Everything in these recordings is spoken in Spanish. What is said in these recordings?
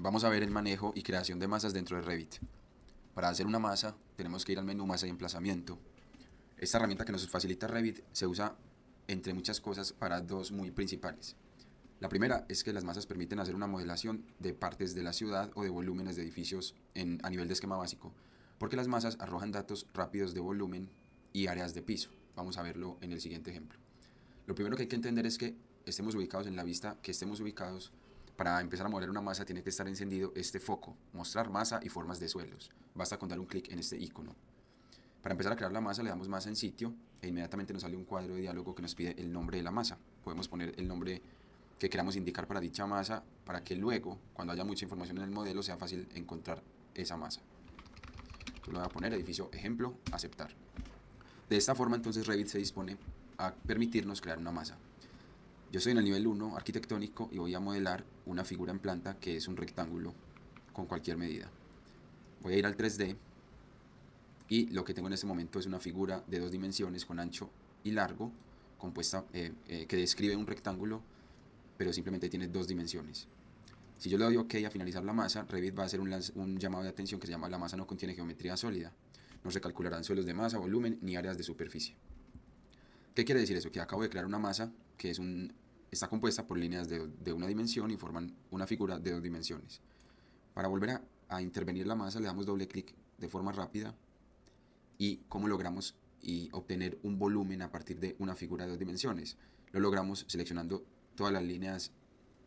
Vamos a ver el manejo y creación de masas dentro de Revit. Para hacer una masa tenemos que ir al menú masa y emplazamiento. Esta herramienta que nos facilita Revit se usa entre muchas cosas para dos muy principales. La primera es que las masas permiten hacer una modelación de partes de la ciudad o de volúmenes de edificios a nivel de esquema básico, porque las masas arrojan datos rápidos de volumen y áreas de piso. Vamos a verlo en el siguiente ejemplo. Lo primero que hay que entender es que estemos ubicados en la vista que estemos ubicados. Para empezar a modelar una masa tiene que estar encendido este foco, mostrar masa y formas de suelos. Basta con dar un clic en este icono. Para empezar a crear la masa le damos masa en sitio e inmediatamente nos sale un cuadro de diálogo que nos pide el nombre de la masa. Podemos poner el nombre que queramos indicar para dicha masa para que luego, cuando haya mucha información en el modelo, sea fácil encontrar esa masa. Yo le voy a poner edificio ejemplo, aceptar. De esta forma entonces Revit se dispone a permitirnos crear una masa. Yo estoy en el nivel 1 arquitectónico y voy a modelar una figura en planta que es un rectángulo con cualquier medida. Voy a ir al 3D y lo que tengo en este momento es una figura de 2 dimensiones con ancho y largo compuesta que describe un rectángulo, pero simplemente tiene 2 dimensiones. Si yo le doy OK a finalizar la masa, Revit va a hacer un llamado de atención que se llama la masa no contiene geometría sólida. No se calcularán suelos de masa, volumen ni áreas de superficie. ¿Qué quiere decir eso? Que acabo de crear una masa que está compuesta por líneas de una dimensión y forman una figura de 2 dimensiones. Para volver a intervenir la masa le damos doble clic de forma rápida y cómo logramos obtener un volumen a partir de una figura de 2 dimensiones. Lo logramos seleccionando todas las líneas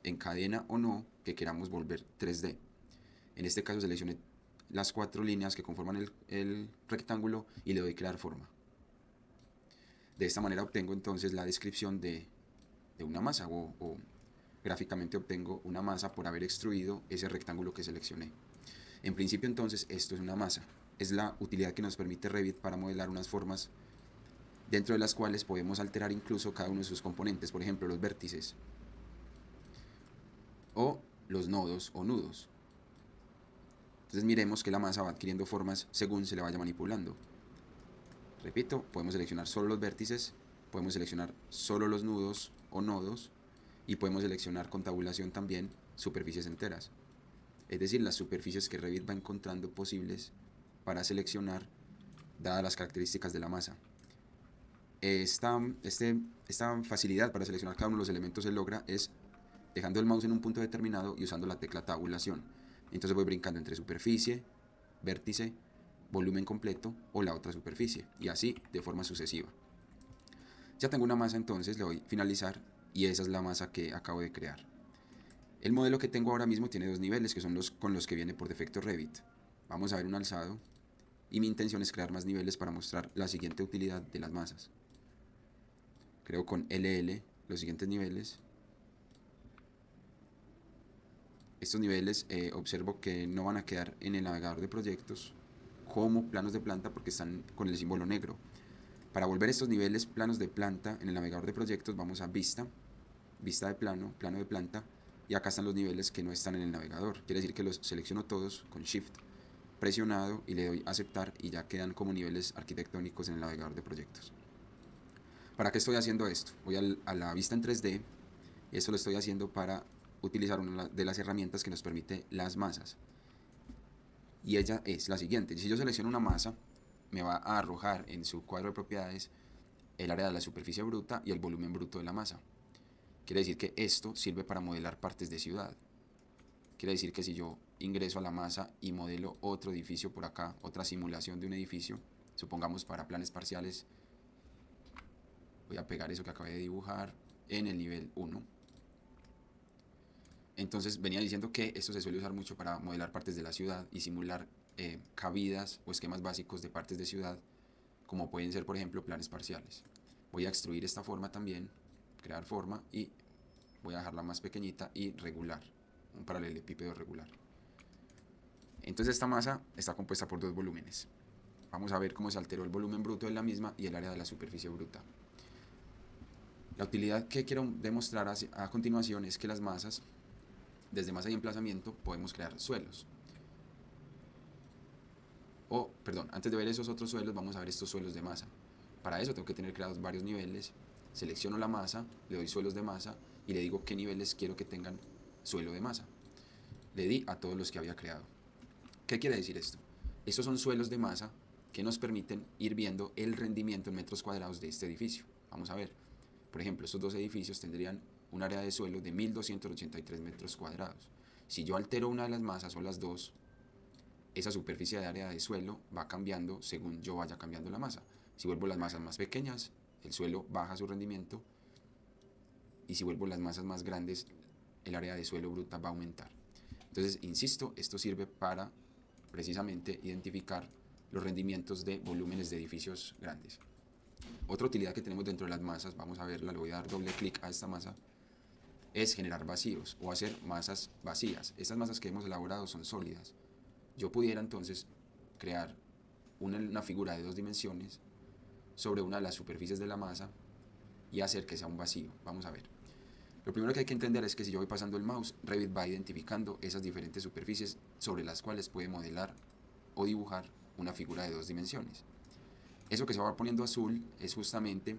en cadena o no que queramos volver 3D. En este caso seleccioné las 4 líneas que conforman el rectángulo y le doy crear forma. De esta manera obtengo entonces la descripción de una masa o gráficamente obtengo una masa por haber extruido ese rectángulo que seleccioné. En principio entonces esto es una masa. Es la utilidad que nos permite Revit para modelar unas formas dentro de las cuales podemos alterar incluso cada uno de sus componentes, por ejemplo los vértices o los nodos o nudos. Entonces miremos que la masa va adquiriendo formas según se le vaya manipulando. Repito, podemos seleccionar solo los vértices, podemos seleccionar solo los nudos o nodos y podemos seleccionar con tabulación también superficies enteras. Es decir, las superficies que Revit va encontrando posibles para seleccionar dadas las características de la masa. Esta facilidad para seleccionar cada uno de los elementos se logra es dejando el mouse en un punto determinado y usando la tecla tabulación. Entonces voy brincando entre superficie, vértice, volumen completo o la otra superficie y así de forma sucesiva. Ya tengo una masa, entonces le doy finalizar y esa es la masa que acabo de crear. El modelo que tengo ahora mismo tiene 2 niveles que son los con los que viene por defecto Revit. Vamos a ver un alzado y mi intención es crear más niveles para mostrar la siguiente utilidad de las masas. Creo con LL los siguientes niveles. Estos niveles observo que no van a quedar en el navegador de proyectos como planos de planta porque están con el símbolo negro. Para volver estos niveles planos de planta en el navegador de proyectos vamos a vista, vista de plano, plano de planta y acá están los niveles que no están en el navegador. Quiere decir que los selecciono todos con Shift presionado y le doy aceptar y ya quedan como niveles arquitectónicos en el navegador de proyectos. ¿Para qué estoy haciendo esto? Voy a la vista en 3D y esto lo estoy haciendo para utilizar una de las herramientas que nos permite las masas. Y ella es la siguiente. Si yo selecciono una masa, me va a arrojar en su cuadro de propiedades el área de la superficie bruta y el volumen bruto de la masa. Quiere decir que esto sirve para modelar partes de ciudad. Quiere decir que si yo ingreso a la masa y modelo otro edificio por acá, otra simulación de un edificio, supongamos para planes parciales, voy a pegar eso que acabé de dibujar en el nivel 1. Entonces venía diciendo que esto se suele usar mucho para modelar partes de la ciudad y simular cabidas o esquemas básicos de partes de ciudad, como pueden ser por ejemplo planes parciales. Voy a extruir esta forma también, crear forma y voy a dejarla más pequeñita y regular, un paralelepípedo regular. Entonces esta masa está compuesta por 2 volúmenes. Vamos a ver cómo se alteró el volumen bruto de la misma y el área de la superficie bruta. La utilidad que quiero demostrar a continuación es que las masas, desde masa y emplazamiento, podemos crear suelos. Perdón, antes de ver esos otros suelos, vamos a ver estos suelos de masa. Para eso tengo que tener creados varios niveles. Selecciono la masa, le doy suelos de masa y le digo qué niveles quiero que tengan suelo de masa. le di a todos los que había creado. ¿Qué quiere decir esto? Estos son suelos de masa que nos permiten ir viendo el rendimiento en metros cuadrados de este edificio. Vamos a ver. Por ejemplo, estos dos edificios tendrían un área de suelo de 1283 metros cuadrados. Si yo altero una de las masas o las dos, esa superficie de área de suelo va cambiando según yo vaya cambiando la masa. Si vuelvo las masas más pequeñas, el suelo baja su rendimiento, y si vuelvo las masas más grandes, el área de suelo bruta va a aumentar. Entonces, insisto, esto sirve para precisamente identificar los rendimientos de volúmenes de edificios grandes. Otra utilidad que tenemos dentro de las masas, vamos a verla, le voy a dar doble clic a esta masa, es generar vacíos o hacer masas vacías. Estas masas que hemos elaborado son sólidas. Yo pudiera entonces crear una figura de 2 dimensiones sobre una de las superficies de la masa y hacer que sea un vacío. Vamos a ver. Lo primero que hay que entender es que si yo voy pasando el mouse, Revit va identificando esas diferentes superficies sobre las cuales puede modelar o dibujar una figura de 2 dimensiones. Eso que se va poniendo azul es justamente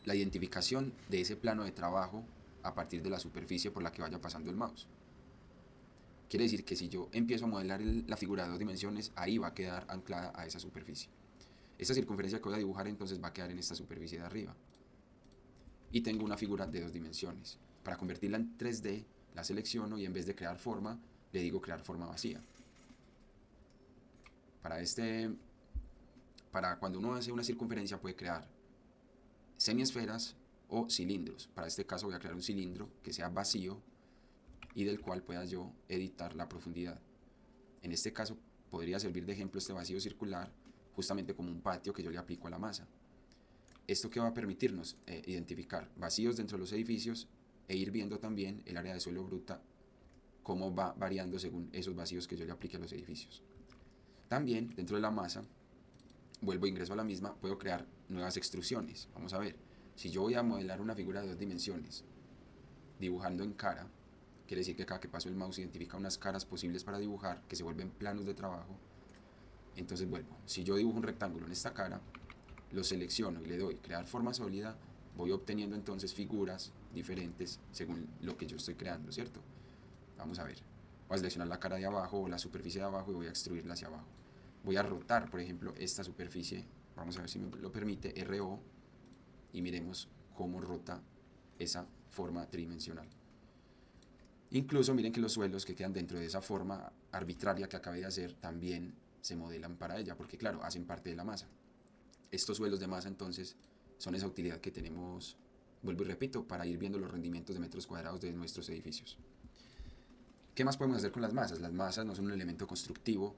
la identificación de ese plano de trabajo a partir de la superficie por la que vaya pasando el mouse. Quiere decir que si yo empiezo a modelar la figura de 2 dimensiones, ahí va a quedar anclada a esa superficie. Esta circunferencia que voy a dibujar entonces va a quedar en esta superficie de arriba. Y tengo una figura de 2 dimensiones. Para convertirla en 3D, la selecciono y en vez de crear forma, le digo crear forma vacía. Para cuando uno hace una circunferencia puede crear semiesferas o cilindros. Para este caso voy a crear un cilindro que sea vacío y del cual pueda yo editar la profundidad. En este caso podría servir de ejemplo este vacío circular justamente como un patio que yo le aplico a la masa. Esto que va a permitirnos identificar vacíos dentro de los edificios e ir viendo también el área de suelo bruta, cómo va variando según esos vacíos que yo le aplique a los edificios. También dentro de la masa, vuelvo e ingreso a la misma, puedo crear nuevas extrusiones. Vamos a ver, si yo voy a modelar una figura de 2 dimensiones, dibujando en cara, quiere decir que cada que paso el mouse identifica unas caras posibles para dibujar, que se vuelven planos de trabajo. Entonces vuelvo, si yo dibujo un rectángulo en esta cara, lo selecciono y le doy crear forma sólida, voy obteniendo entonces figuras diferentes según lo que yo estoy creando, ¿cierto? Vamos a ver, voy a seleccionar la cara de abajo o la superficie de abajo y voy a extruirla hacia abajo. Voy a rotar, por ejemplo, esta superficie, vamos a ver si me lo permite, RO, y miremos cómo rota esa forma tridimensional. Incluso miren que los suelos que quedan dentro de esa forma arbitraria que acabé de hacer también se modelan para ella, porque claro, hacen parte de la masa. Estos suelos de masa entonces son esa utilidad que tenemos, vuelvo y repito, para ir viendo los rendimientos de metros cuadrados de nuestros edificios. ¿Qué más podemos hacer con las masas? Las masas no son un elemento constructivo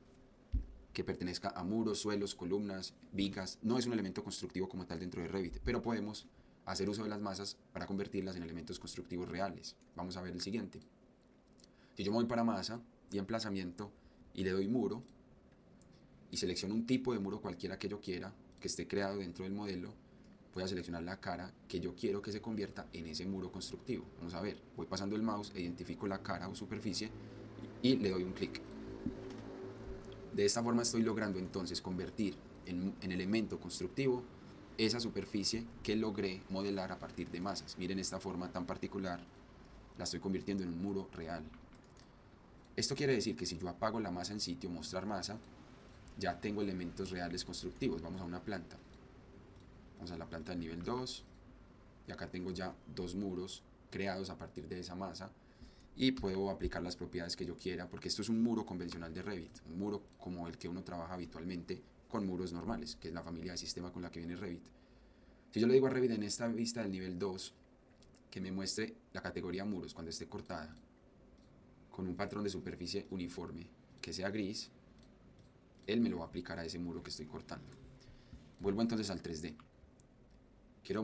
que pertenezca a muros, suelos, columnas, vigas. No es un elemento constructivo como tal dentro de Revit, pero podemos hacer uso de las masas para convertirlas en elementos constructivos reales. Vamos a ver el siguiente. Si yo me voy para masa y emplazamiento y le doy muro y selecciono un tipo de muro cualquiera que yo quiera, que esté creado dentro del modelo, voy a seleccionar la cara que yo quiero que se convierta en ese muro constructivo. Vamos a ver, voy pasando el mouse, identifico la cara o superficie y le doy un clic. De esta forma estoy logrando entonces convertir en elemento constructivo esa superficie que logré modelar a partir de masas. Miren esta forma tan particular, la estoy convirtiendo en un muro real. Esto quiere decir que si yo apago la masa en sitio, mostrar masa, ya tengo elementos reales constructivos. Vamos a una planta. Vamos a la planta del nivel 2. Y acá tengo ya 2 muros creados a partir de esa masa. Y puedo aplicar las propiedades que yo quiera, porque esto es un muro convencional de Revit. Un muro como el que uno trabaja habitualmente con muros normales, que es la familia de sistema con la que viene Revit. Si yo le digo a Revit en esta vista del nivel 2, que me muestre la categoría muros cuando esté cortada, con un patrón de superficie uniforme, que sea gris, él me lo va a aplicar a ese muro que estoy cortando. Vuelvo entonces al 3D. Quiero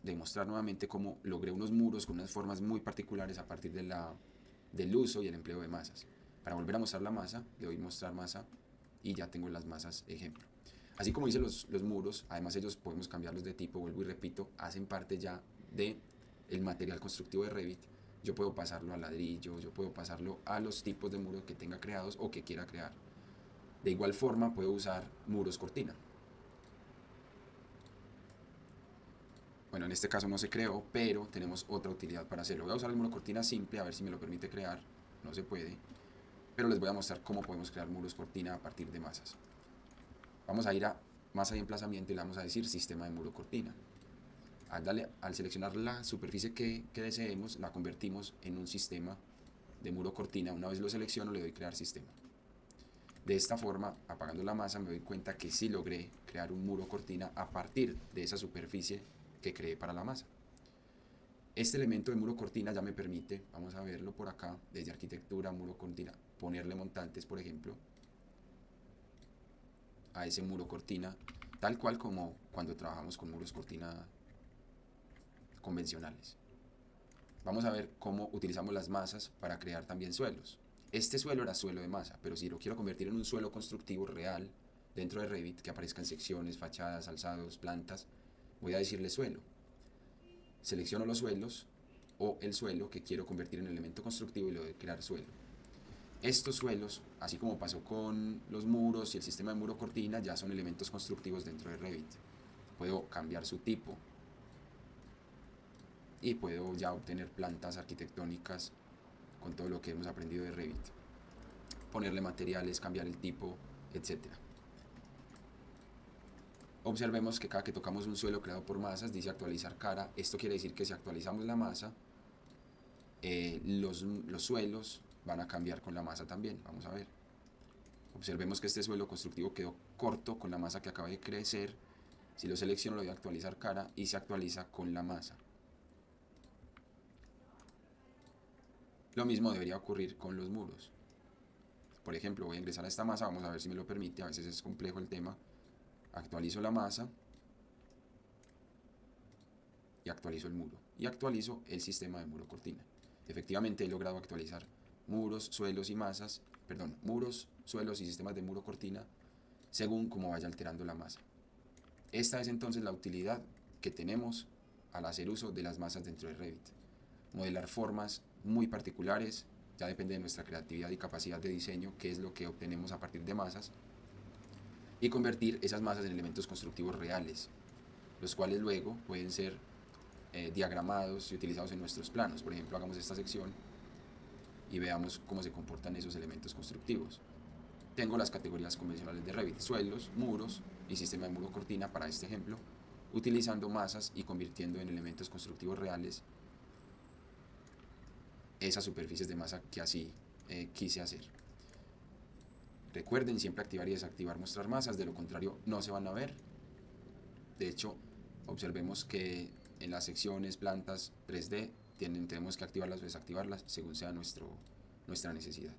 demostrar nuevamente cómo logré unos muros con unas formas muy particulares a partir del uso y el empleo de masas. Para volver a mostrar la masa, le doy mostrar masa y ya tengo las masas ejemplo. Así como hice los muros, además ellos podemos cambiarlos de tipo, vuelvo y repito, hacen parte ya del material constructivo de Revit. Yo puedo pasarlo a ladrillo, yo puedo pasarlo a los tipos de muros que tenga creados o que quiera crear. De igual forma puedo usar muros cortina. Bueno, en este caso no se creó, pero tenemos otra utilidad para hacerlo. Voy a usar el muro cortina simple, a ver si me lo permite crear. no se puede, pero les voy a mostrar cómo podemos crear muros cortina a partir de masas. Vamos a ir a masa de emplazamiento y le vamos a decir sistema de muro cortina. Al seleccionar la superficie que deseemos, la convertimos en un sistema de muro cortina. Una vez lo selecciono, le doy crear sistema. De esta forma, apagando la masa, me doy cuenta que sí logré crear un muro cortina a partir de esa superficie que creé para la masa. Este elemento de muro cortina ya me permite, vamos a verlo por acá, desde arquitectura, muro cortina, ponerle montantes, por ejemplo, a ese muro cortina, tal cual como cuando trabajamos con muros cortina convencionales. Vamos a ver cómo utilizamos las masas para crear también suelos. Este suelo era suelo de masa, pero si lo quiero convertir en un suelo constructivo real dentro de Revit, que aparezcan secciones, fachadas, alzados, plantas, voy a decirle suelo. Selecciono los suelos o el suelo que quiero convertir en elemento constructivo y le doy crear suelo. Estos suelos, así como pasó con los muros y el sistema de muro cortina, ya son elementos constructivos dentro de Revit. Puedo cambiar su tipo y puedo ya obtener plantas arquitectónicas con todo lo que hemos aprendido de Revit. Ponerle materiales, cambiar el tipo, etc. Observemos que cada que tocamos un suelo creado por masas dice actualizar cara. Esto quiere decir que si actualizamos la masa, los suelos van a cambiar con la masa también. Vamos a ver. Observemos que este suelo constructivo quedó corto con la masa que acaba de crecer. Si lo selecciono, lo voy a actualizar cara y se actualiza con la masa. Lo mismo debería ocurrir con los muros. Por ejemplo, voy a ingresar a esta masa, vamos a ver si me lo permite, a veces es complejo el tema. Actualizo la masa y actualizo el muro. Y actualizo el sistema de muro cortina. Efectivamente he logrado actualizar muros, suelos y masas, muros, suelos y sistemas de muro cortina según como vaya alterando la masa. Esta es entonces la utilidad que tenemos al hacer uso de las masas dentro de Revit. Modelar formas muy particulares, ya depende de nuestra creatividad y capacidad de diseño, que es lo que obtenemos a partir de masas, y convertir esas masas en elementos constructivos reales, los cuales luego pueden ser diagramados y utilizados en nuestros planos. Por ejemplo, hagamos esta sección y veamos cómo se comportan esos elementos constructivos. Tengo las categorías convencionales de Revit: suelos, muros y sistema de muro cortina para este ejemplo, utilizando masas y convirtiendo en elementos constructivos reales esas superficies de masa que así quise hacer. Recuerden siempre activar y desactivar mostrar masas, de lo contrario no se van a ver. De hecho, observemos que en las secciones, plantas 3D, tenemos que activarlas o desactivarlas según sea nuestra necesidad.